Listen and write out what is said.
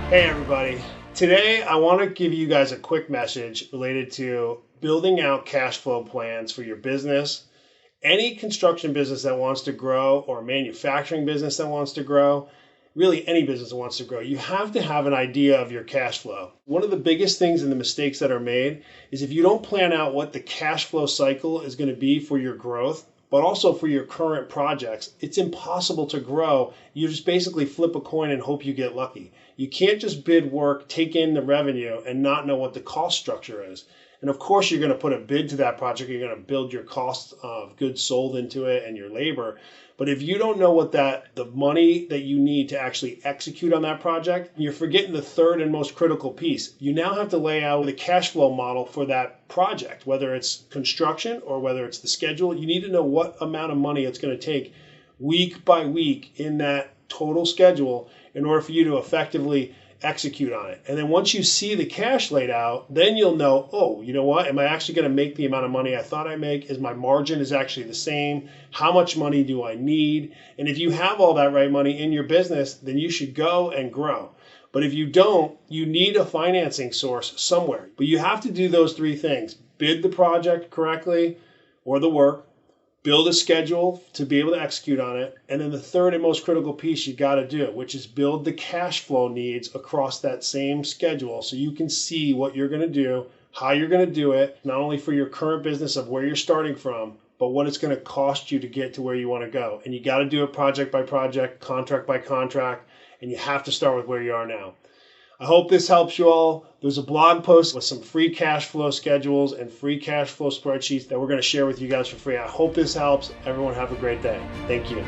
Hey everybody. Today I want to give you guys a quick message related to building out cash flow plans for your business. Any construction business that wants to grow or manufacturing business that wants to grow, really any business that wants to grow, you have to have an idea of your cash flow. One of the biggest things and the mistakes that are made is if you don't plan out what the cash flow cycle is going to be for your growth, but also for your current projects, it's impossible to grow. You just basically flip a coin and hope you get lucky. You can't just bid work, take in the revenue, and not know what the cost structure is. And of course, you're going to put a bid to that project. You're going to build your cost of goods sold into it and your labor. But if you don't know what the money that you need to actually execute on that project, you're forgetting the third and most critical piece. You now have to lay out the cash flow model for that project, whether it's construction or whether it's the schedule. You need to know what amount of money it's going to take week by week in that total schedule in order for you to effectively execute on it. And then once you see the cash laid out, then you'll know, oh, you know what? Am I actually going to make the amount of money I thought I make? Is my margin is actually the same? How much money do I need? And if you have all that right money in your business, then you should go and grow. But if you don't, you need a financing source somewhere. But you have to do those three things: bid the project correctly or the work, build a schedule to be able to execute on it, and then the third and most critical piece you got to do, which is build the cash flow needs across that same schedule so you can see what you're going to do, how you're going to do it, not only for your current business of where you're starting from, but what it's going to cost you to get to where you want to go. And you got to do it project by project, contract by contract, and you have to start with where you are now. I hope this helps you all. There's a blog post with some free cash flow schedules and free cash flow spreadsheets that we're going to share with you guys for free. I hope this helps. Everyone have a great day. Thank you.